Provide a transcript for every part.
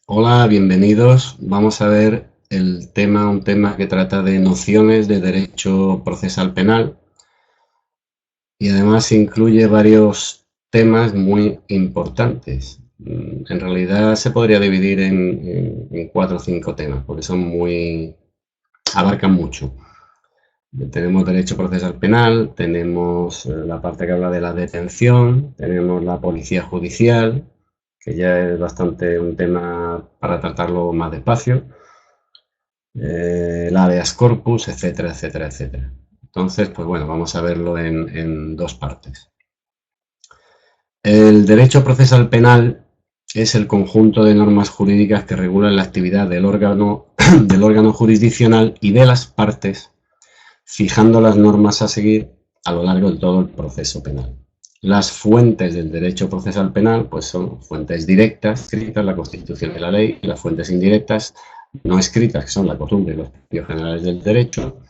Hola, bienvenidos. Vamos a ver un tema que trata de nociones de derecho procesal penal y además incluye varios temas muy importantes. En realidad se podría dividir en cuatro o cinco temas porque abarcan mucho. Tenemos derecho procesal penal, tenemos la parte que habla de la detención, tenemos la policía judicial, que ya es bastante un tema para tratarlo más despacio, el habeas corpus, etcétera, etcétera, etcétera. Entonces, pues bueno, vamos a verlo en dos partes. El derecho procesal penal es el conjunto de normas jurídicas que regulan la actividad del órgano jurisdiccional y de las partes, fijando las normas a seguir a lo largo de todo el proceso penal. Las fuentes del derecho procesal penal pues son fuentes directas, escritas, la Constitución y la ley, y las fuentes indirectas, no escritas, que son la costumbre y los principios generales del derecho,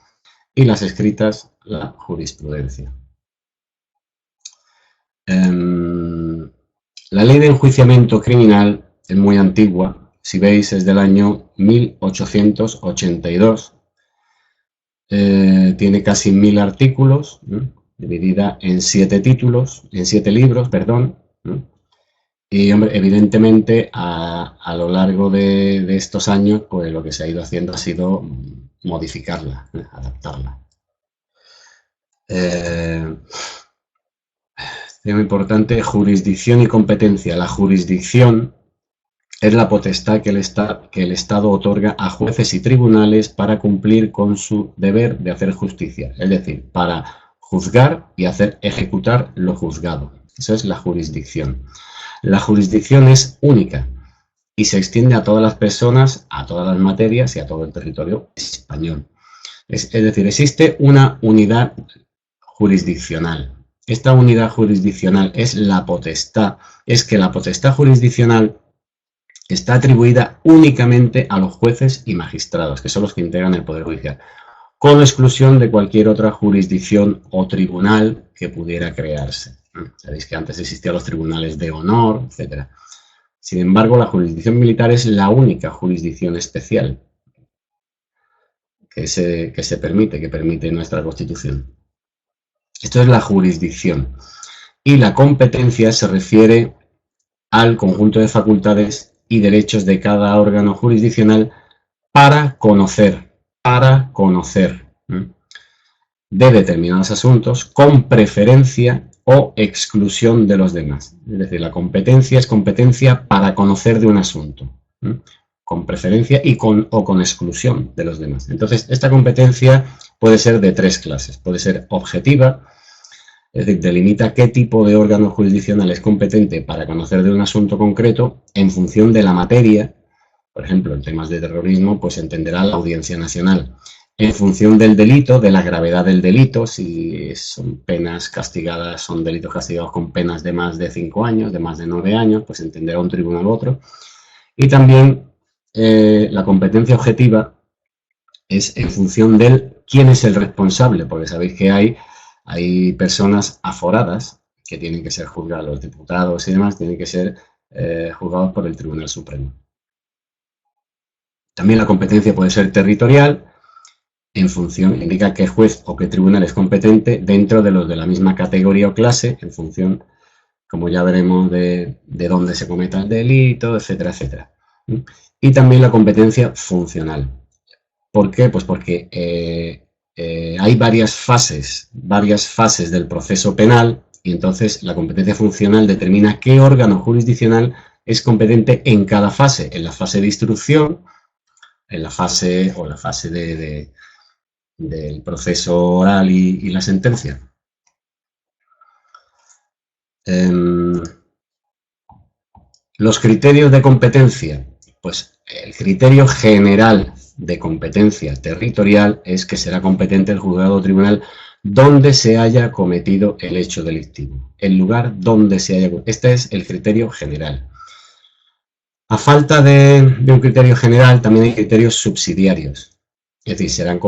y las escritas, la jurisprudencia. La ley de enjuiciamiento criminal es muy antigua, si veis es del año 1882, tiene casi 1000 artículos, dividida en 7 libros, perdón. Y, hombre, evidentemente, a lo largo de estos años, pues lo que se ha ido haciendo ha sido modificarla, adaptarla. Muy importante, jurisdicción y competencia. La jurisdicción es la potestad que el Estado otorga a jueces y tribunales para cumplir con su deber de hacer justicia, es decir, para juzgar y hacer ejecutar lo juzgado. Eso es la jurisdicción. La jurisdicción es única y se extiende a todas las personas, a todas las materias y a todo el territorio español. Es decir, existe una unidad jurisdiccional. Esta unidad jurisdiccional es la potestad, es que la potestad jurisdiccional está atribuida únicamente a los jueces y magistrados, que son los que integran el Poder Judicial, con exclusión de cualquier otra jurisdicción o tribunal que pudiera crearse. Sabéis que antes existían los tribunales de honor, etc. Sin embargo, la jurisdicción militar es la única jurisdicción especial que permite nuestra Constitución. Esto es la jurisdicción. Y la competencia se refiere al conjunto de facultades y derechos de cada órgano jurisdiccional para conocer de determinados asuntos con preferencia o exclusión de los demás. Es decir, la competencia es competencia para conocer de un asunto, con preferencia o con exclusión de los demás. Entonces, esta competencia puede ser de tres clases. Puede ser objetiva, es decir, delimita qué tipo de órgano jurisdiccional es competente para conocer de un asunto concreto en función de la materia. Por ejemplo, en temas de terrorismo, pues entenderá la Audiencia Nacional. En función del delito, de la gravedad del delito, si son penas castigadas, son delitos castigados con penas de más de 5 años, de más de 9 años, pues entenderá un tribunal u otro. Y también la competencia objetiva es en función de quién es el responsable, porque sabéis que hay personas aforadas que tienen que ser juzgadas, los diputados y demás tienen que ser juzgados por el Tribunal Supremo. También la competencia puede ser territorial, indica qué juez o qué tribunal es competente dentro de los de la misma categoría o clase, en función, como ya veremos, de dónde se cometa el delito, etcétera, etcétera. Y también la competencia funcional. ¿Por qué? Pues porque hay varias fases del proceso penal y entonces la competencia funcional determina qué órgano jurisdiccional es competente en cada fase, en la fase de instrucción, en la fase del proceso oral y la sentencia. Los criterios de competencia, pues el criterio general de competencia territorial es que será competente el juzgado o tribunal donde se haya cometido el hecho delictivo, el lugar donde se haya cometido. Este es el criterio general. A falta de un criterio general, también hay criterios subsidiarios. Es decir, será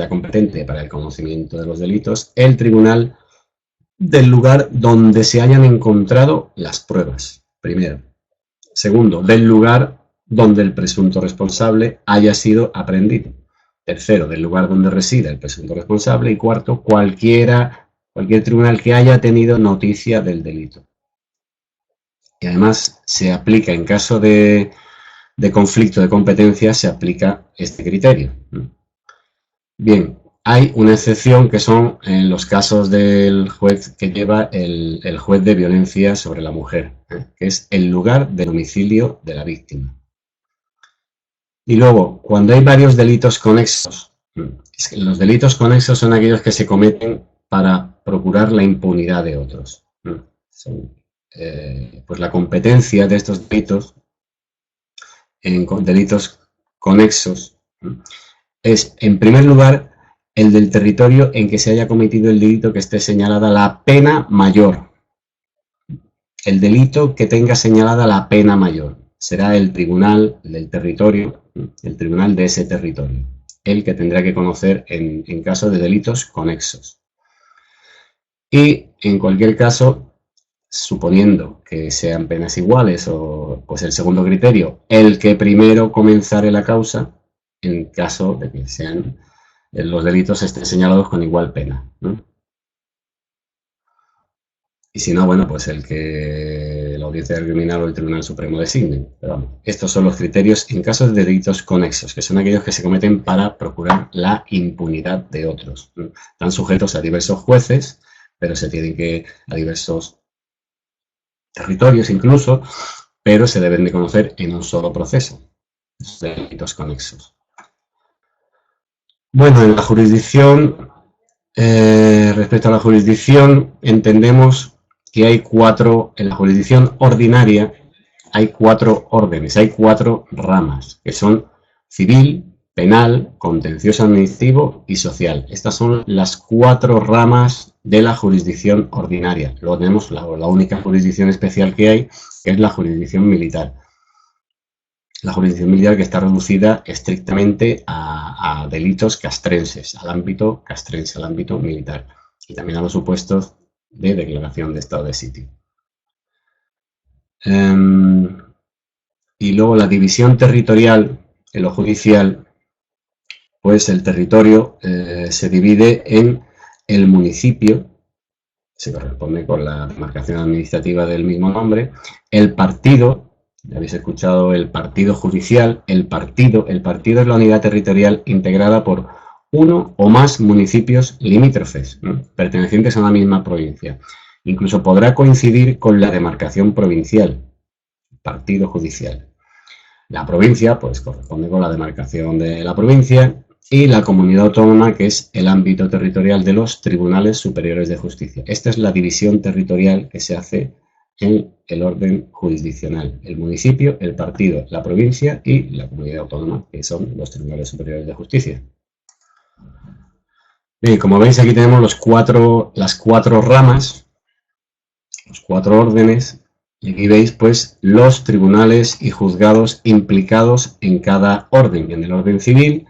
competente para el conocimiento de los delitos el tribunal del lugar donde se hayan encontrado las pruebas, primero. Segundo, del lugar donde el presunto responsable haya sido aprehendido. Tercero, del lugar donde resida el presunto responsable. Y cuarto, cualquier tribunal que haya tenido noticia del delito. Y además se aplica, en caso de conflicto de competencia, se aplica este criterio. Bien, hay una excepción que son en los casos del juez que lleva el juez de violencia sobre la mujer, que es el lugar de domicilio de la víctima. Y luego, cuando hay varios delitos conexos, los delitos conexos son aquellos que se cometen para procurar la impunidad de otros. Pues la competencia de estos delitos en delitos conexos es, en primer lugar, el del territorio en que se haya cometido el delito que esté señalada la pena mayor. El delito que tenga señalada la pena mayor será el tribunal del territorio, el tribunal de ese territorio, el que tendrá que conocer en caso de delitos conexos. Y en cualquier caso, suponiendo que sean penas iguales o pues el segundo criterio, el que primero comenzare la causa, en caso de que sean los delitos estén señalados con igual pena, ¿no? Y si no, bueno, pues el que la audiencia criminal o el Tribunal Supremo designen. Pero vamos, estos son los criterios en casos de delitos conexos, que son aquellos que se cometen para procurar la impunidad de otros, ¿no? Están sujetos a diversos jueces, pero se tienen que a diversos territorios incluso, pero se deben de conocer en un solo proceso, los delitos conexos. Bueno, en la jurisdicción, respecto a la jurisdicción, entendemos que hay en la jurisdicción ordinaria hay 4 órdenes, hay 4 ramas, que son civil, penal, contencioso administrativo y social. Estas son las 4 ramas de la jurisdicción ordinaria. Luego tenemos la única jurisdicción especial que hay, que es la jurisdicción militar. La jurisdicción militar que está reducida estrictamente a delitos castrenses, al ámbito castrense, al ámbito militar, y también a los supuestos de declaración de estado de sitio. Y luego la división territorial en lo judicial, pues el territorio se divide en el municipio, se corresponde con la demarcación administrativa del mismo nombre, el partido, ya habéis escuchado el partido judicial, el partido es la unidad territorial integrada por uno o más municipios limítrofes, ¿no?, pertenecientes a una misma provincia. Incluso podrá coincidir con la demarcación provincial, partido judicial. La provincia, pues corresponde con la demarcación de la provincia, y la comunidad autónoma, que es el ámbito territorial de los tribunales superiores de justicia. Esta es la división territorial que se hace en el orden jurisdiccional. El municipio, el partido, la provincia y la comunidad autónoma, que son los tribunales superiores de justicia. Bien, como veis, aquí tenemos las cuatro ramas, los 4 órdenes, y aquí veis pues los tribunales y juzgados implicados en cada orden, en el orden civil,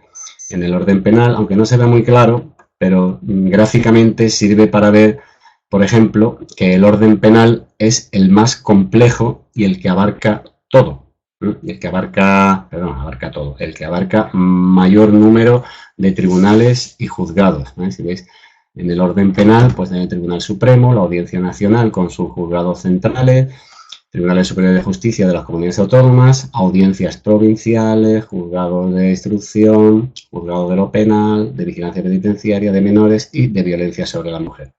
en el orden penal, aunque no se ve muy claro, pero gráficamente sirve para ver, por ejemplo, que el orden penal es el más complejo y el que abarca todo. El que abarca mayor número de tribunales y juzgados, ¿no? Si veis, en el orden penal, pues en el Tribunal Supremo, la Audiencia Nacional con sus juzgados centrales, Tribunales Superiores de Justicia de las comunidades autónomas, audiencias provinciales, juzgados de instrucción, juzgados de lo penal, de vigilancia penitenciaria, de menores y de violencia sobre la mujer.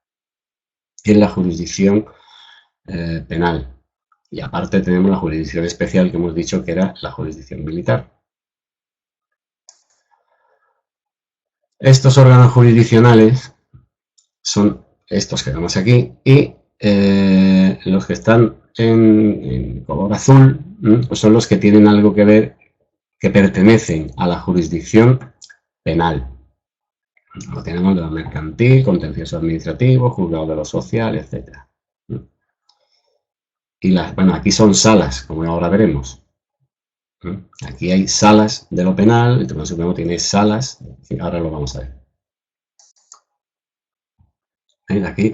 En la jurisdicción penal. Y aparte tenemos la jurisdicción especial que hemos dicho que era la jurisdicción militar. Estos órganos jurisdiccionales son estos que vemos aquí y los que están en color azul pues son los que tienen algo que ver, que pertenecen a la jurisdicción penal. Lo tenemos de lo mercantil, contencioso administrativo, juzgado de lo social, etc. Y bueno, aquí son salas, como ahora veremos. Aquí hay salas de lo penal, el Tribunal Supremo tiene salas, ahora lo vamos a ver. Aquí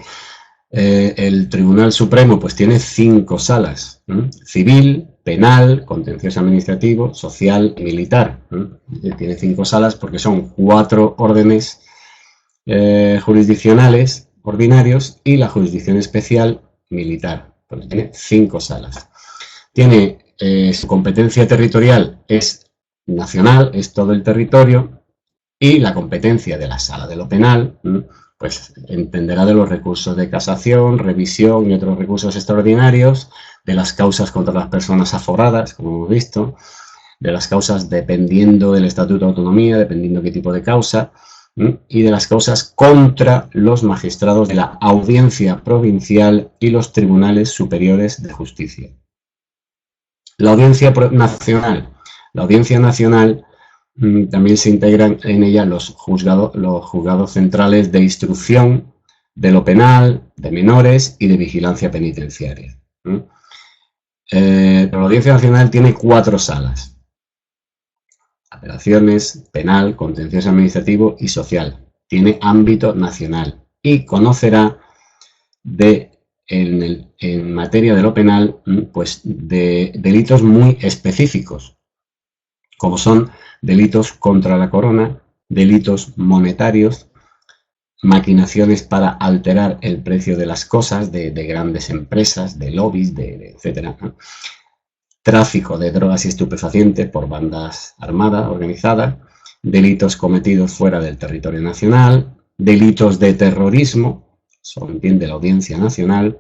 el Tribunal Supremo pues tiene 5 salas, civil, penal, contencioso administrativo, social y militar. Tiene 5 salas porque son 4 órdenes jurisdiccionales ordinarios y la jurisdicción especial militar. Pues tiene 5 salas. Tiene su competencia territorial es nacional, es todo el territorio, y la competencia de la sala de lo penal, pues entenderá de los recursos de casación, revisión y otros recursos extraordinarios, de las causas contra las personas aforadas, como hemos visto, de las causas dependiendo del Estatuto de Autonomía, dependiendo qué tipo de causa, y de las causas contra los magistrados de la Audiencia Provincial y los Tribunales Superiores de Justicia. La Audiencia Nacional. La Audiencia Nacional también se integran en ella los juzgados centrales de instrucción, de lo penal, de menores y de vigilancia penitenciaria. Pero la Audiencia Nacional tiene 4 salas: apelaciones, penal, contencioso administrativo y social. Tiene ámbito nacional y conocerá en materia de lo penal, pues de delitos muy específicos, como son delitos contra la corona, delitos monetarios, maquinaciones para alterar el precio de las cosas de grandes empresas, de lobbies, etcétera, ¿no? Tráfico de drogas y estupefacientes por bandas armadas organizadas, delitos cometidos fuera del territorio nacional, delitos de terrorismo, eso lo entiende la Audiencia Nacional,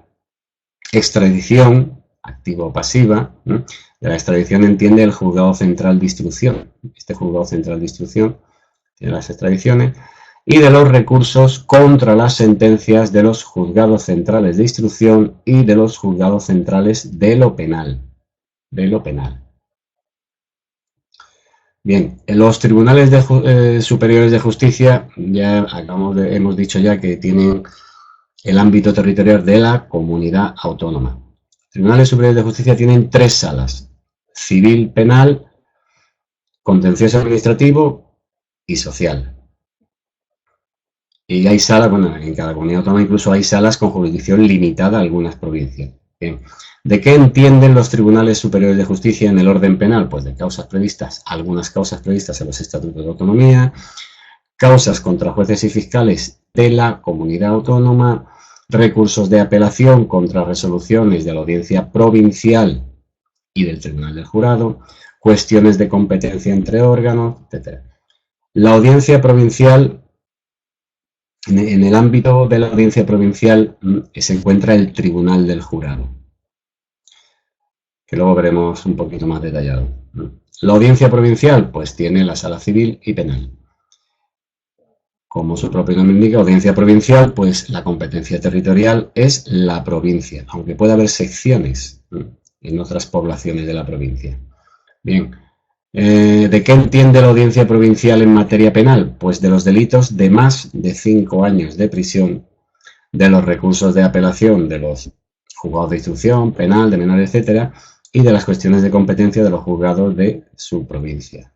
extradición, activa o pasiva, ¿no? De la extradición entiende el Juzgado Central de Instrucción. Este Juzgado Central de Instrucción tiene las extradiciones, y de los recursos contra las sentencias de los Juzgados Centrales de Instrucción y de los Juzgados Centrales de lo Penal. Bien, en los tribunales superiores de justicia, ya hemos dicho ya que tienen el ámbito territorial de la comunidad autónoma. Los tribunales superiores de justicia tienen 3 salas: civil, penal, contencioso administrativo y social. Y hay salas, bueno, en cada comunidad autónoma incluso hay salas con jurisdicción limitada a algunas provincias. Bien. ¿De qué entienden los tribunales superiores de justicia en el orden penal? Pues de causas previstas, algunas causas previstas en los estatutos de autonomía, causas contra jueces y fiscales de la comunidad autónoma, recursos de apelación contra resoluciones de la audiencia provincial y del tribunal del jurado, cuestiones de competencia entre órganos, etc. La audiencia provincial, en el ámbito de la audiencia provincial se encuentra el tribunal del jurado, que luego veremos un poquito más detallado. La audiencia provincial, pues tiene la sala civil y penal. Como su propio nombre indica, audiencia provincial, pues la competencia territorial es la provincia, aunque puede haber secciones en otras poblaciones de la provincia. Bien, ¿de qué entiende la audiencia provincial en materia penal? Pues de los delitos de más de 5 años de prisión, de los recursos de apelación de los juzgados de instrucción, penal, de menores, etcétera, y de las cuestiones de competencia de los juzgados de su provincia.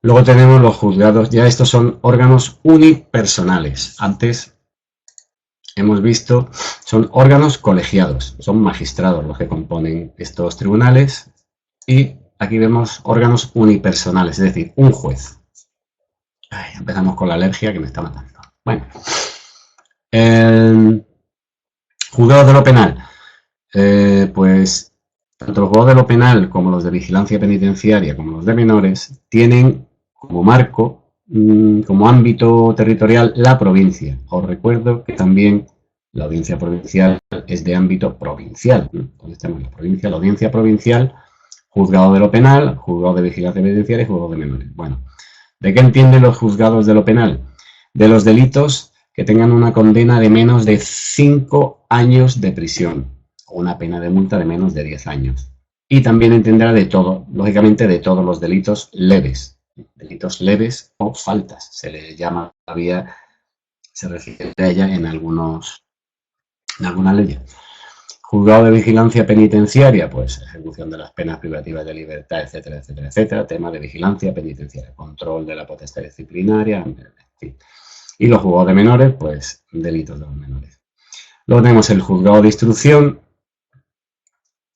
Luego tenemos los juzgados, ya estos son órganos unipersonales. Antes hemos visto, son órganos colegiados, son magistrados los que componen estos tribunales, y aquí vemos órganos unipersonales, es decir, un juez. Empezamos con la alergia que me está matando. Bueno, juzgados de lo penal, pues tanto los juzgados de lo penal como los de vigilancia penitenciaria como los de menores tienen como marco, como ámbito territorial, la provincia. Os recuerdo que también la audiencia provincial es de ámbito provincial. Entonces tenemos la provincia, la audiencia provincial, juzgado de lo penal, juzgado de vigilancia penitenciaria y juzgado de menores. Bueno, ¿de qué entienden los juzgados de lo penal? De los delitos que tengan una condena de menos de 5 años de prisión o una pena de multa de menos de 10 años. Y también entenderá de todo, lógicamente de todos los delitos leves o faltas, se le llama todavía, se refiere a ella en algunas leyes. Juzgado de vigilancia penitenciaria, pues ejecución de las penas privativas de libertad, etcétera, etcétera, etcétera. Tema de vigilancia penitenciaria, control de la potestad disciplinaria, en fin. Y los juzgados de menores, pues delitos de los menores. Luego tenemos el juzgado de instrucción,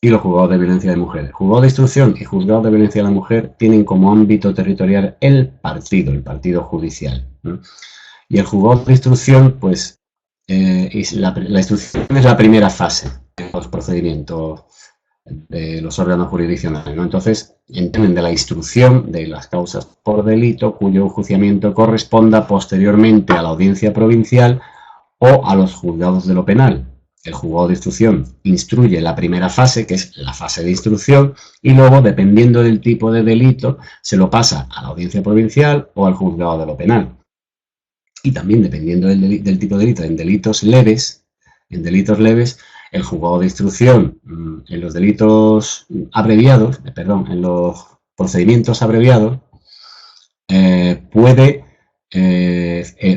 y los juzgados de violencia de mujer. Juzgado de instrucción y juzgado de violencia de la mujer tienen como ámbito territorial el partido judicial. Y el juzgado de instrucción, pues, la instrucción es la primera fase en los procedimientos de los órganos jurisdiccionales, ¿no? Entonces, entienden de la instrucción de las causas por delito cuyo enjuiciamiento corresponda posteriormente a la audiencia provincial o a los juzgados de lo penal. El juzgado de instrucción instruye la primera fase, que es la fase de instrucción, y luego, dependiendo del tipo de delito, se lo pasa a la audiencia provincial o al juzgado de lo penal. Y también, dependiendo del tipo de delito, en delitos leves, el juzgado de instrucción, en los delitos abreviados, en los procedimientos abreviados, el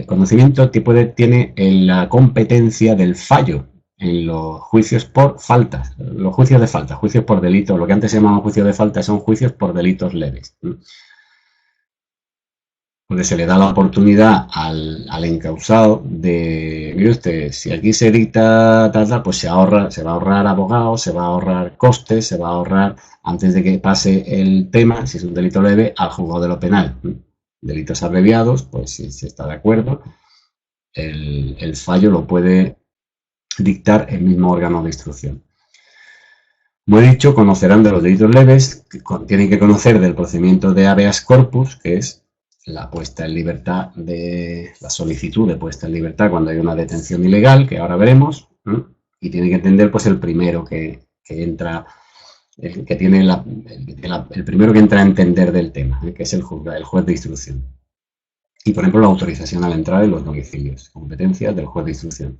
conocimiento tiene la competencia del fallo en los juicios por faltas, los juicios de falta, juicios por delito, lo que antes se llamaban juicios de falta son juicios por delitos leves. Porque se le da la oportunidad al encausado de, mire usted, si aquí se dicta tal, pues se va a ahorrar abogados, se va a ahorrar costes, se va a ahorrar, antes de que pase el tema, si es un delito leve, al juzgado de lo penal. Delitos abreviados, pues si se está de acuerdo, el fallo lo puede dictar el mismo órgano de instrucción. Como he dicho, conocerán de los delitos leves, tienen que conocer del procedimiento de habeas corpus, que es la puesta en libertad la solicitud de puesta en libertad cuando hay una detención ilegal, que ahora veremos, y tiene que entender pues el primero que entra, el primero que entra a entender del tema, que es el juez de instrucción. Y por ejemplo la autorización a la entrada y los domicilios, competencias del juez de instrucción.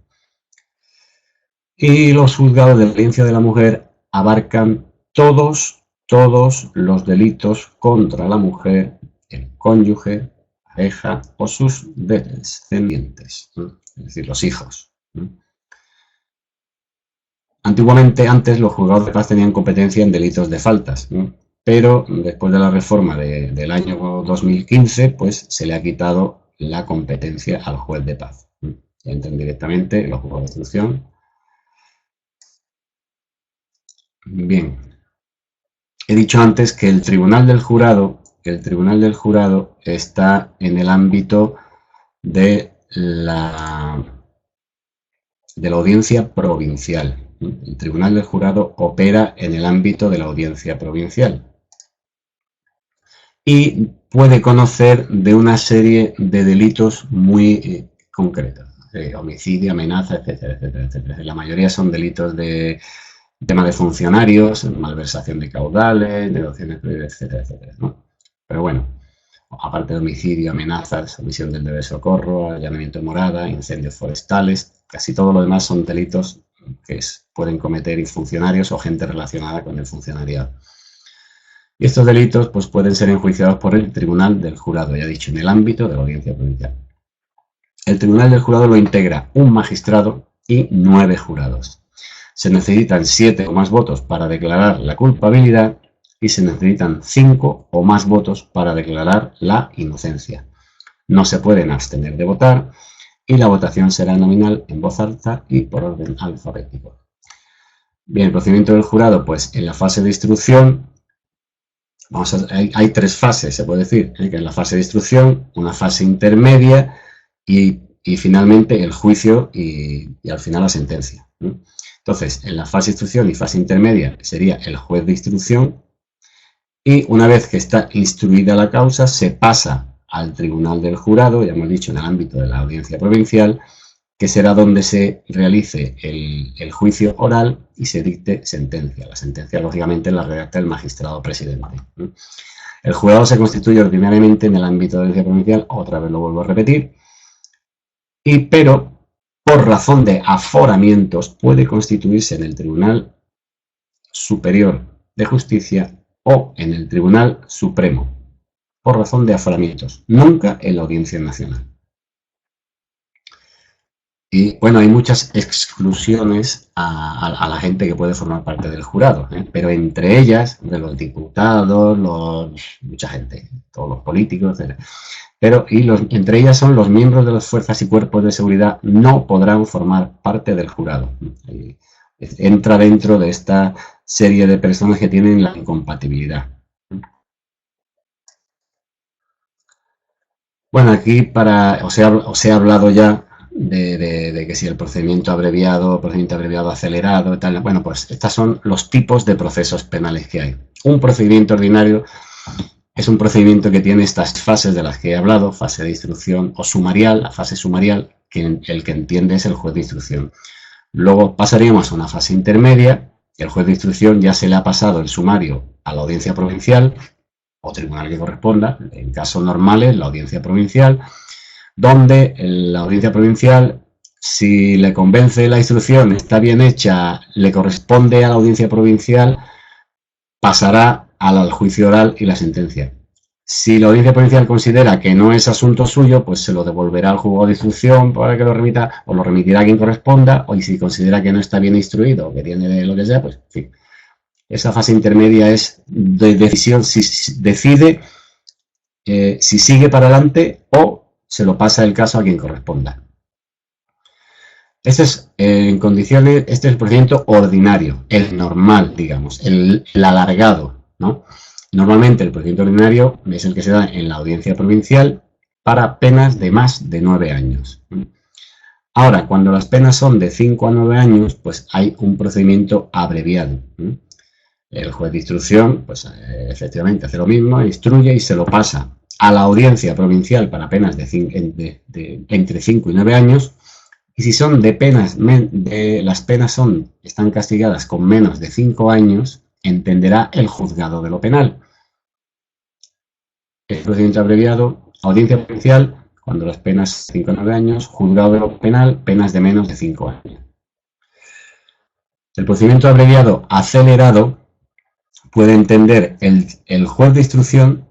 Y los juzgados de violencia de la mujer abarcan todos los delitos contra la mujer, el cónyuge, pareja o sus descendientes, es decir, los hijos. Antiguamente, antes, los juzgados de paz tenían competencia en delitos de faltas, pero después de la reforma del año 2015, pues se le ha quitado la competencia al juez de paz. Ya entran directamente los juzgados de instrucción. Bien, he dicho antes que el tribunal del jurado está en el ámbito de la audiencia provincial. El tribunal del jurado opera en el ámbito de la audiencia provincial y puede conocer de una serie de delitos muy concretos, homicidio, amenaza, etcétera, etcétera, etcétera. La mayoría son delitos de tema de funcionarios, malversación de caudales, deducciones, etcétera, etcétera, ¿no? Pero bueno, aparte de homicidio, amenazas, omisión del deber socorro, allanamiento de morada, incendios forestales, casi todo lo demás son delitos que pueden cometer funcionarios o gente relacionada con el funcionariado. Y estos delitos pues, pueden ser enjuiciados por el tribunal del jurado, ya dicho, en el ámbito de la audiencia provincial. El tribunal del jurado lo integra un magistrado y 9 jurados. Se necesitan 7 o más votos para declarar la culpabilidad y se necesitan 5 o más votos para declarar la inocencia. No se pueden abstener de votar y la votación será nominal en voz alta y por orden alfabético. Bien, el procedimiento del jurado, pues en la fase de instrucción, hay 3 fases, se puede decir, que es la fase de instrucción, una fase intermedia y finalmente el juicio y al final la sentencia. Entonces, en la fase de instrucción y fase intermedia sería el juez de instrucción y una vez que está instruida la causa se pasa al tribunal del jurado, ya hemos dicho en el ámbito de la audiencia provincial, que será donde se realice el juicio oral y se dicte sentencia. La sentencia, lógicamente, la redacta el magistrado presidente. El jurado se constituye ordinariamente en el ámbito de la audiencia provincial, otra vez lo vuelvo a repetir, pero por razón de aforamientos puede constituirse en el Tribunal Superior de Justicia o en el Tribunal Supremo, por razón de aforamientos, nunca en la Audiencia Nacional. Y bueno, hay muchas exclusiones a la gente que puede formar parte del jurado, pero entre ellas, de los diputados, mucha gente, todos los políticos, etc. Entre ellas son los miembros de las fuerzas y cuerpos de seguridad no podrán formar parte del jurado. Hay Entra dentro de esta serie de personas que tienen la incompatibilidad. Bueno, aquí os he hablado ya de que si el procedimiento abreviado acelerado y tal. Bueno, pues estos son los tipos de procesos penales que hay. Un procedimiento ordinario es un procedimiento que tiene estas fases de las que he hablado, fase de instrucción o sumarial, la fase sumarial, que el que entiende es el juez de instrucción. Luego pasaríamos a una fase intermedia, el juez de instrucción ya se le ha pasado el sumario a la audiencia provincial o tribunal que corresponda, en casos normales la audiencia provincial, donde la audiencia provincial, si le convence la instrucción está bien hecha, le corresponde a la audiencia provincial, pasará al juicio oral y la sentencia. Si la audiencia provincial considera que no es asunto suyo, pues se lo devolverá al juzgado de instrucción para que lo remita, o lo remitirá a quien corresponda, o si considera que no está bien instruido, que tiene lo que sea, pues en fin. Esa fase intermedia es de decisión, si decide si sigue para adelante o se lo pasa el caso a quien corresponda. Este es, en condiciones, este es el procedimiento ordinario, el normal, digamos, el alargado, ¿no? Normalmente el procedimiento ordinario es el que se da en la audiencia provincial para penas de más de 9 años. Ahora, cuando las penas son de 5 a 9 años, pues hay un procedimiento abreviado. El juez de instrucción, pues efectivamente hace lo mismo, instruye y se lo pasa a la audiencia provincial para penas entre 5 y 9 años. Y si son las penas están castigadas con menos de 5 años, entenderá el juzgado de lo penal. El procedimiento abreviado, audiencia provincial, cuando las penas 5 a 9 años, juzgado de lo penal, penas de menos de 5 años. El procedimiento abreviado acelerado puede entender el juez de instrucción,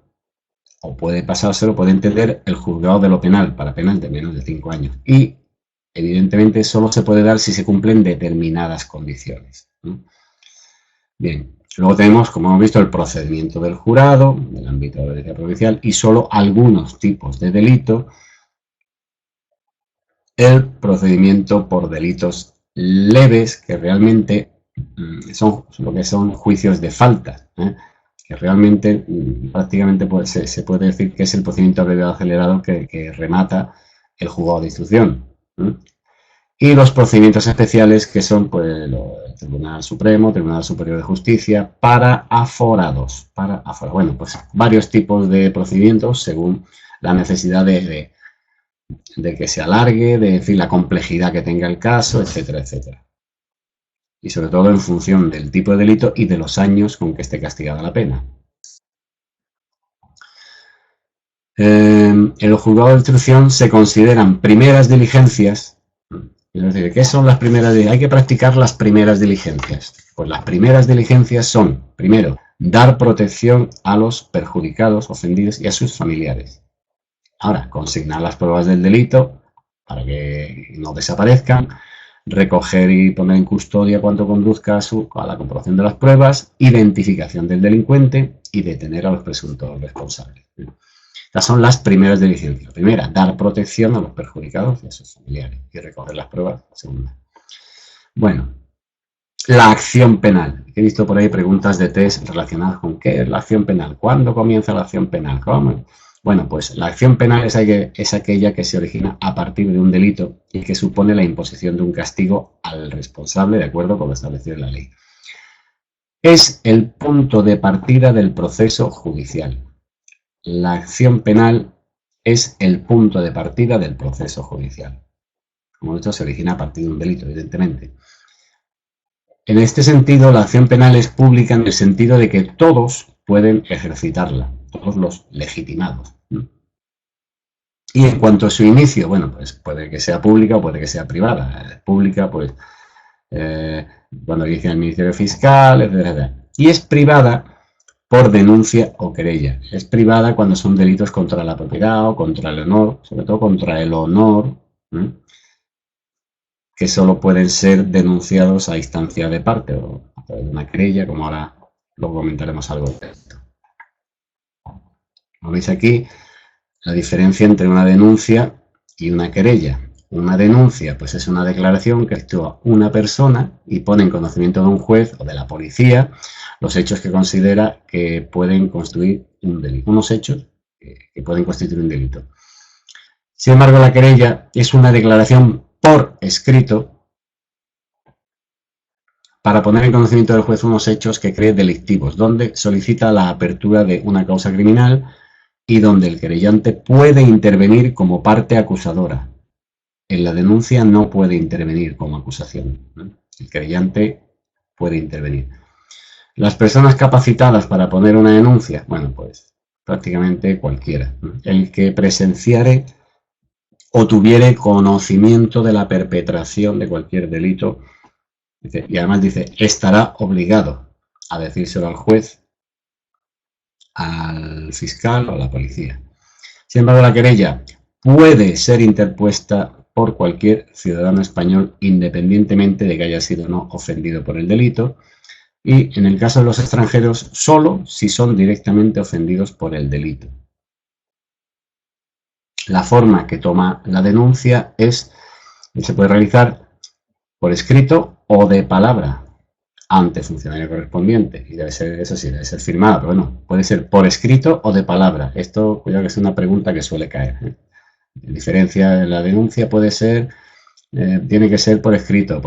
o puede pasárselo, puede entender el juzgado de lo penal para penas de menos de 5 años. Y evidentemente solo se puede dar si se cumplen determinadas condiciones. Bien, luego tenemos, como hemos visto, el procedimiento del jurado, del ámbito de la audiencia provincial, y solo algunos tipos de delito, el procedimiento por delitos leves, que realmente son lo que son juicios de falta, que realmente prácticamente se puede decir que es el procedimiento abreviado acelerado que remata el juzgado de instrucción. Y los procedimientos especiales, que son pues, el Tribunal Supremo, Tribunal Superior de Justicia, para aforados. Bueno, pues varios tipos de procedimientos según la necesidad de que se alargue, de en fin, la complejidad que tenga el caso, etcétera, etcétera. Y sobre todo en función del tipo de delito y de los años con que esté castigada la pena. En el juzgado de instrucción se consideran primeras diligencias. Es decir, ¿qué son las primeras diligencias? Hay que practicar las primeras diligencias. Pues las primeras diligencias son, primero, dar protección a los perjudicados, ofendidos y a sus familiares. Ahora, consignar las pruebas del delito para que no desaparezcan, recoger y poner en custodia cuanto conduzca a la comprobación de las pruebas, identificación del delincuente y detener a los presuntos responsables. Estas son las primeras diligencias. Primera, dar protección a los perjudicados y a sus familiares y recoger las pruebas. Segunda. Bueno, la acción penal. He visto por ahí preguntas de test relacionadas con qué es la acción penal, cuándo comienza la acción penal, cómo. Bueno, pues la acción penal es aquella que se origina a partir de un delito y que supone la imposición de un castigo al responsable de acuerdo con lo establecido en la ley. Es el punto de partida del proceso judicial. La acción penal es el punto de partida del proceso judicial. Como he dicho, se origina a partir de un delito, evidentemente. En este sentido, la acción penal es pública en el sentido de que todos pueden ejercitarla, todos los legitimados. Y en cuanto a su inicio, bueno, pues puede que sea pública o puede que sea privada. Pública, pues, cuando inicia el Ministerio Fiscal, etc. Y es privada por denuncia o querella. Es privada cuando son delitos contra la propiedad o contra el honor, sobre todo contra el honor, que solo pueden ser denunciados a instancia de parte o a través de una querella, como ahora luego comentaremos algo de esto. Como veis aquí, la diferencia entre una denuncia y una querella. Una denuncia, pues es una declaración que actúa una persona y pone en conocimiento de un juez o de la policía los hechos que considera que pueden constituir un delito, unos hechos que pueden constituir un delito. Sin embargo, la querella es una declaración por escrito para poner en conocimiento del juez unos hechos que cree delictivos, donde solicita la apertura de una causa criminal y donde el querellante puede intervenir como parte acusadora. En la denuncia no puede intervenir como acusación, ¿no? El querellante puede intervenir. Las personas capacitadas para poner una denuncia, bueno, pues prácticamente cualquiera, ¿no? El que presenciare o tuviere conocimiento de la perpetración de cualquier delito, y además dice, estará obligado a decírselo al juez, al fiscal o a la policía. Sin embargo, la querella puede ser interpuesta por cualquier ciudadano español independientemente de que haya sido o no ofendido por el delito, y en el caso de los extranjeros solo si son directamente ofendidos por el delito. La forma que toma la denuncia se puede realizar por escrito o de palabra ante funcionario correspondiente, y debe ser, eso sí, debe ser firmada, pero bueno, puede ser por escrito o de palabra. Esto, cuidado, que es una pregunta que suele caer, ¿eh? En diferencia, la denuncia puede ser, tiene que ser por escrito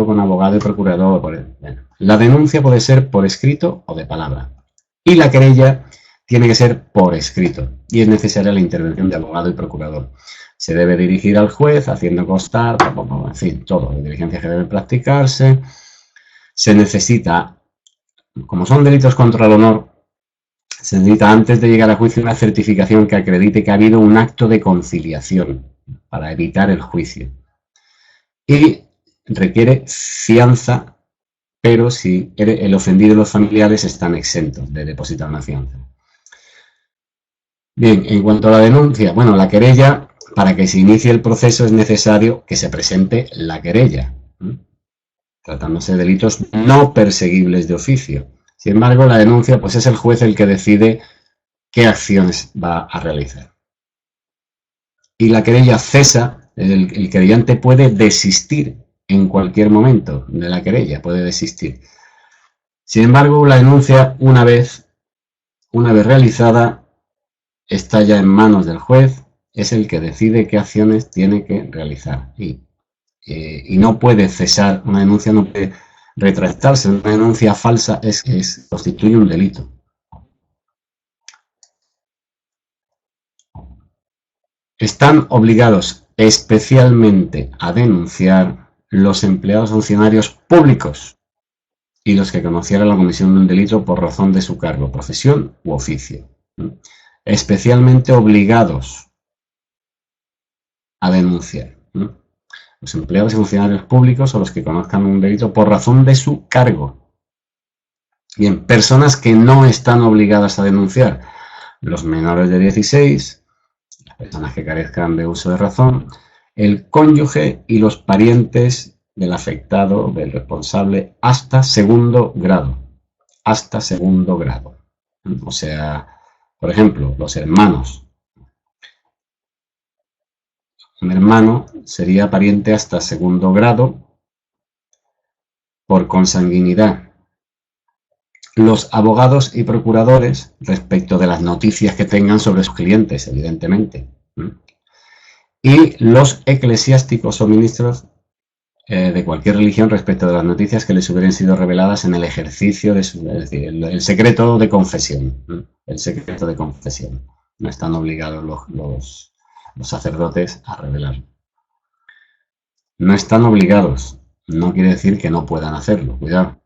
con abogado y procurador. Bueno, la denuncia puede ser por escrito o de palabra. Y la querella tiene que ser por escrito y es necesaria la intervención de abogado y procurador. Se debe dirigir al juez haciendo constar, en fin, todo, las diligencias que deben practicarse. Se necesita, como son delitos contra el honor, se necesita antes de llegar a juicio una certificación que acredite que ha habido un acto de conciliación para evitar el juicio. Y requiere fianza, pero si el ofendido y los familiares están exentos de depositar una fianza. Bien, en cuanto a la denuncia, bueno, la querella, para que se inicie el proceso es necesario que se presente la querella, tratándose de delitos no perseguibles de oficio. Sin embargo, la denuncia, pues es el juez el que decide qué acciones va a realizar. Y la querella cesa, el querellante puede desistir en cualquier momento de la querella, puede desistir. Sin embargo, la denuncia, una vez realizada, está ya en manos del juez, es el que decide qué acciones tiene que realizar. Y no puede cesar, una denuncia no puede retractarse, una denuncia falsa constituye un delito. Están obligados especialmente a denunciar los empleados funcionarios públicos y los que conocieran la comisión de un delito por razón de su cargo, profesión u oficio. Especialmente obligados a denunciar. Los empleados y funcionarios públicos o los que conozcan un delito por razón de su cargo. Bien, personas que no están obligadas a denunciar. Los menores de 16, las personas que carezcan de uso de razón, el cónyuge y los parientes del afectado, del responsable, hasta segundo grado. Hasta segundo grado. O sea, por ejemplo, los hermanos. Un hermano sería pariente hasta segundo grado por consanguinidad. Los abogados y procuradores respecto de las noticias que tengan sobre sus clientes, evidentemente. Y los eclesiásticos o ministros de cualquier religión respecto de las noticias que les hubieran sido reveladas en el ejercicio de es decir, el secreto de confesión. El secreto de confesión. No están obligados los sacerdotes a revelarlo. No están obligados, no quiere decir que no puedan hacerlo, cuidado.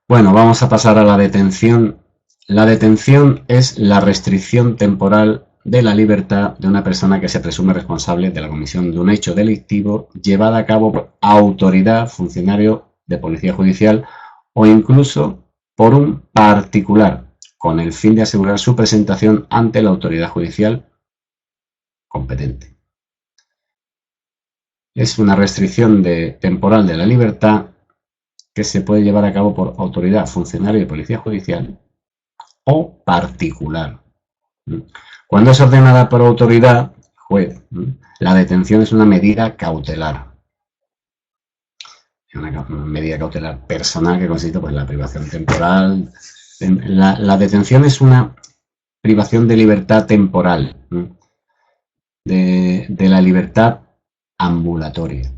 Bueno, vamos a pasar a la detención. La detención es la restricción temporal de la libertad de una persona que se presume responsable de la comisión de un hecho delictivo llevada a cabo por autoridad, funcionario de policía judicial o incluso por un particular, con el fin de asegurar su presentación ante la autoridad judicial competente. Es una restricción temporal de la libertad que se puede llevar a cabo por autoridad, funcionario de policía judicial o particular. Cuando es ordenada por autoridad, juez, la detención es una medida cautelar. Una medida cautelar personal que consiste pues, en la privación temporal. La detención es una privación de libertad temporal, de la libertad ambulatoria.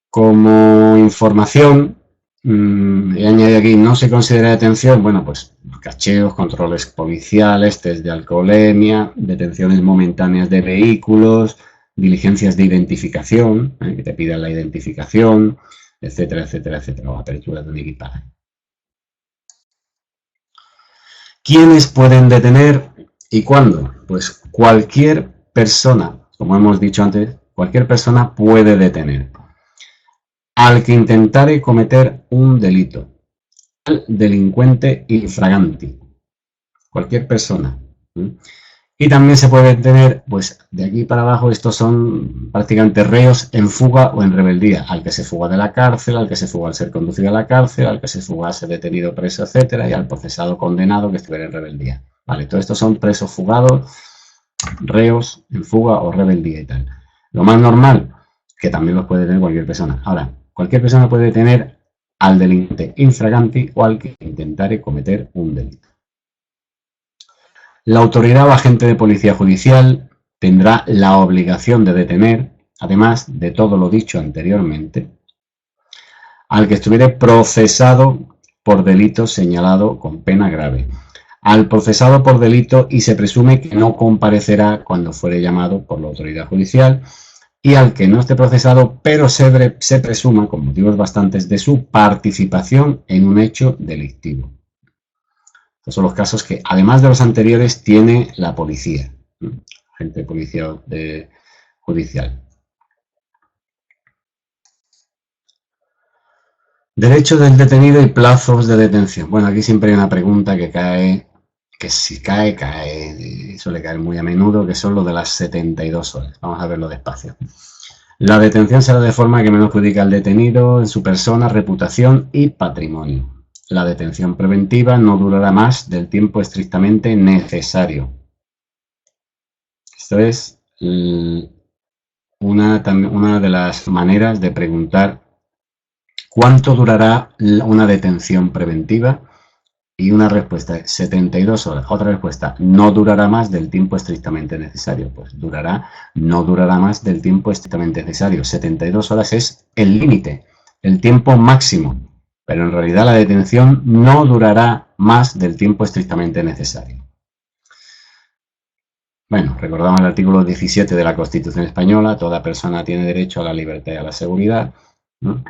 Como información, he añadido aquí, no se considera detención, bueno, pues cacheos, controles policiales, test de alcoholemia, detenciones momentáneas de vehículos, diligencias de identificación, que te pidan la identificación, etcétera, etcétera, etcétera, o apertura de un equipaje. ¿Quiénes pueden detener y cuándo? Pues cualquier persona, como hemos dicho antes, cualquier persona puede detener al que intentare cometer un delito, al delincuente infraganti, cualquier persona. Y también se puede detener, pues de aquí para abajo, estos son prácticamente reos en fuga o en rebeldía, al que se fuga de la cárcel, al que se fuga al ser conducido a la cárcel, al que se fugase detenido, preso, etcétera, y al procesado condenado que estuviera en rebeldía. Vale, todos estos son presos fugados, reos en fuga o rebeldía y tal. Lo más normal, que también los puede tener cualquier persona. Ahora, cualquier persona puede detener al delincuente infraganti o al que intentare cometer un delito. La autoridad o agente de policía judicial tendrá la obligación de detener, además de todo lo dicho anteriormente, al que estuviere procesado por delito señalado con pena grave, al procesado por delito y se presume que no comparecerá cuando fuere llamado por la autoridad judicial, y al que no esté procesado, pero se presuma, con motivos bastantes, de su participación en un hecho delictivo. Estos son los casos que, además de los anteriores, tiene la policía, agente de policía judicial. Derecho del detenido y plazos de detención. Bueno, aquí siempre hay una pregunta que cae, que si cae, suele caer muy a menudo, que son lo de las 72 horas. Vamos a verlo despacio. La detención será de forma que menos perjudica al detenido en su persona, reputación y patrimonio. La detención preventiva no durará más del tiempo estrictamente necesario. Esto es una de las maneras de preguntar cuánto durará una detención preventiva, y una respuesta es 72 horas. Otra respuesta, no durará más del tiempo estrictamente necesario. Pues no durará más del tiempo estrictamente necesario. 72 horas es el límite, el tiempo máximo. Pero en realidad la detención no durará más del tiempo estrictamente necesario. Bueno, recordamos el artículo 17 de la Constitución Española, toda persona tiene derecho a la libertad y a la seguridad, ¿no?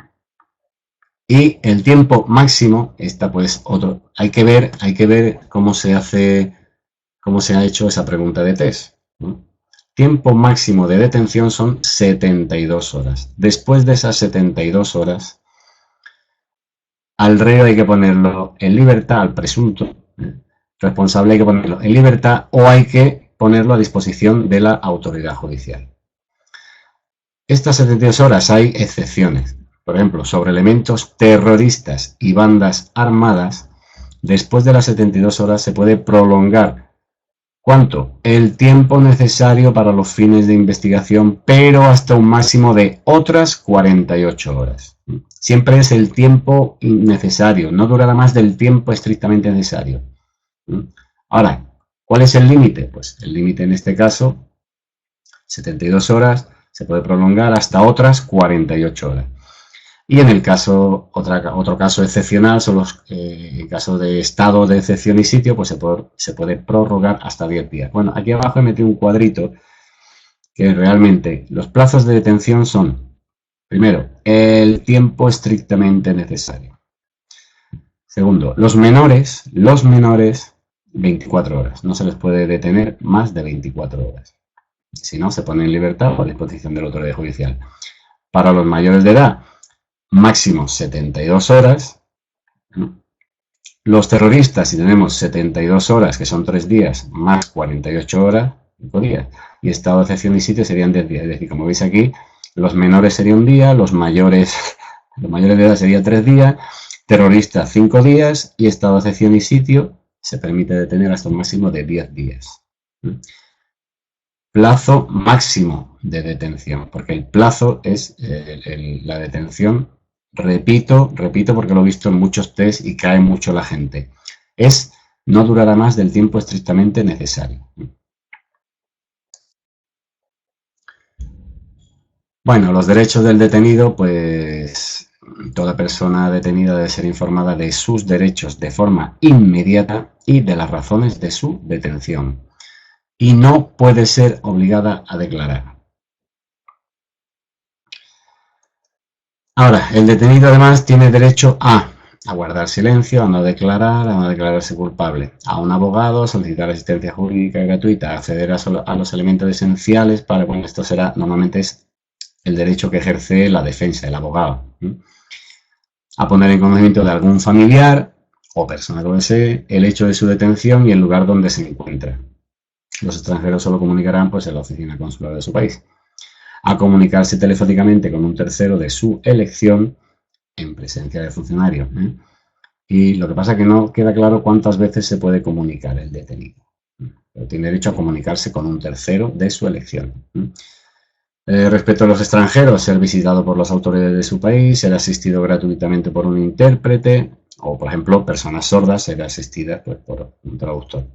Y el tiempo máximo, pues otro, hay que ver cómo se ha hecho esa pregunta de test, ¿no? Tiempo máximo de detención son 72 horas. Después de esas 72 horas, al reo hay que ponerlo en libertad, al presunto responsable hay que ponerlo en libertad o hay que ponerlo a disposición de la autoridad judicial. Estas 72 horas hay excepciones. Por ejemplo, sobre elementos terroristas y bandas armadas, después de las 72 horas se puede prolongar. ¿Cuánto? El tiempo necesario para los fines de investigación, pero hasta un máximo de otras 48 horas. Siempre es el tiempo necesario, no durará más del tiempo estrictamente necesario. Ahora, ¿cuál es el límite? Pues el límite en este caso, 72 horas, se puede prolongar hasta otras 48 horas. Y en el caso, otro caso excepcional son los casos de estado de excepción y sitio, pues se puede prorrogar hasta 10 días. Bueno, aquí abajo he metido un cuadrito que realmente los plazos de detención son, primero, el tiempo estrictamente necesario. Segundo, los menores, 24 horas. No se les puede detener más de 24 horas. Si no, se pone en libertad o a disposición de la autoridad judicial. Para los mayores de edad, máximo 72 horas. Los terroristas, si tenemos 72 horas, que son 3 días, más 48 horas, 5 días. Y estado de excepción y sitio serían 10 días. Es decir, como veis aquí, los menores sería un día, los mayores de edad sería 3 días, terroristas 5 días y estado de excepción y sitio se permite detener hasta un máximo de 10 días. Plazo máximo de detención, porque el plazo es la detención, repito porque lo he visto en muchos test y cae mucho la gente, es no durará más del tiempo estrictamente necesario. Bueno, los derechos del detenido, pues toda persona detenida debe ser informada de sus derechos de forma inmediata y de las razones de su detención. Y no puede ser obligada a declarar. Ahora, el detenido además tiene derecho a guardar silencio, a no declararse culpable, a un abogado, a solicitar asistencia jurídica gratuita, a acceder a los elementos esenciales para, bueno, esto será, normalmente es el derecho que ejerce la defensa, el abogado, a poner en conocimiento de algún familiar o persona que lo desee el hecho de su detención y el lugar donde se encuentra. Los extranjeros solo comunicarán pues en la oficina consular de su país. A comunicarse telefónicamente con un tercero de su elección en presencia del funcionario. Y lo que pasa es que no queda claro cuántas veces se puede comunicar el detenido. Pero tiene derecho a comunicarse con un tercero de su elección. Respecto a los extranjeros, ser visitado por las autoridades de su país, ser asistido gratuitamente por un intérprete o, por ejemplo, personas sordas, ser asistidas pues, por un traductor.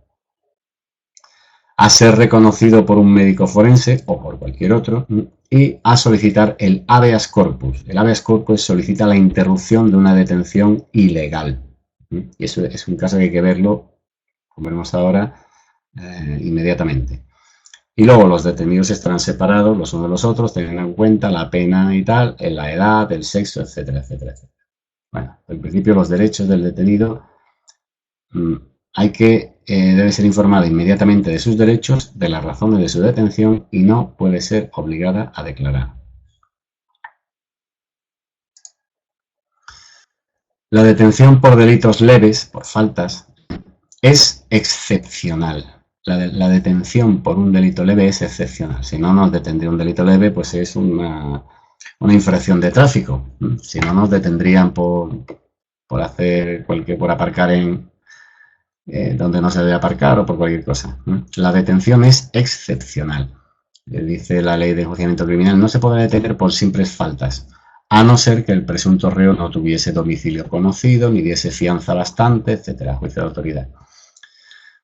A ser reconocido por un médico forense o por cualquier otro y a solicitar el habeas corpus. El habeas corpus solicita la interrupción de una detención ilegal. Y eso es un caso que hay que verlo, como veremos ahora, inmediatamente. Y luego los detenidos estarán separados los unos de los otros, teniendo en cuenta la pena y tal, la edad, el sexo, etcétera, etcétera, etcétera. Bueno, en principio los derechos del detenido debe ser informada inmediatamente de sus derechos, de las razones de su detención y no puede ser obligada a declarar. La detención por delitos leves, por faltas, es excepcional. La detención por un delito leve es excepcional. Si no nos detendría un delito leve, pues es una infracción de tráfico. Si no nos detendrían por hacer por aparcar en donde no se debe aparcar o por cualquier cosa. La detención es excepcional. Dice la ley de enjuiciamiento criminal, no se podrá detener por simples faltas, a no ser que el presunto reo no tuviese domicilio conocido, ni diese fianza bastante, etcétera, juicio de autoridad.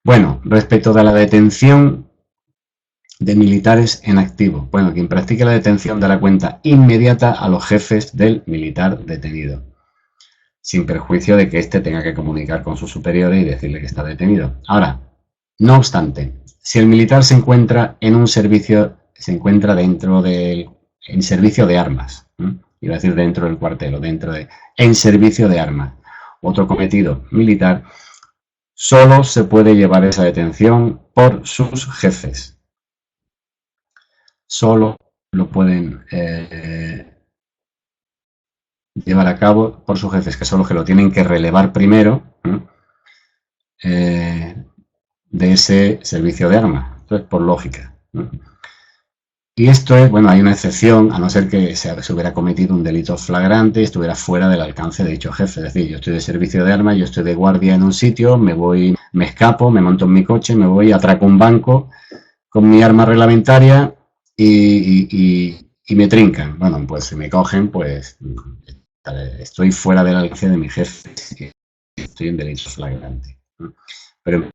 Bueno, respecto de la detención de militares en activo. Bueno, quien practique la detención dará cuenta inmediata a los jefes del militar detenido, sin perjuicio de que éste tenga que comunicar con sus superiores y decirle que está detenido. Ahora, no obstante, si el militar se encuentra en un servicio, se encuentra en servicio de armas, iba a decir dentro del cuartel o en servicio de armas, otro cometido militar, solo se puede llevar esa detención por sus jefes. Solo lo pueden llevar a cabo por sus jefes, que son los que lo tienen que relevar primero de ese servicio de armas. Entonces, por lógica. Y esto es, bueno, hay una excepción, a no ser que se hubiera cometido un delito flagrante y estuviera fuera del alcance de dicho jefe. Es decir, yo estoy de servicio de armas, yo estoy de guardia en un sitio, me escapo, me monto en mi coche, me voy, atraco un banco con mi arma reglamentaria y me trincan. Bueno, pues si me cogen, pues estoy fuera del alcance de mi jefe, estoy en delito flagrante. Pero en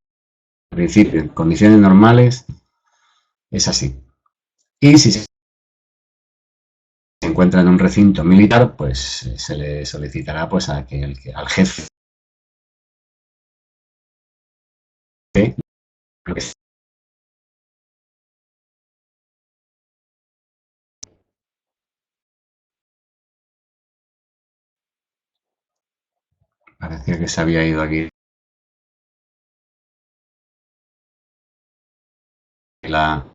principio, en condiciones normales, es así. Y si se encuentra en un recinto militar, pues se le solicitará pues al jefe. Parecía que se había ido aquí la,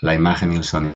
la imagen y el sonido.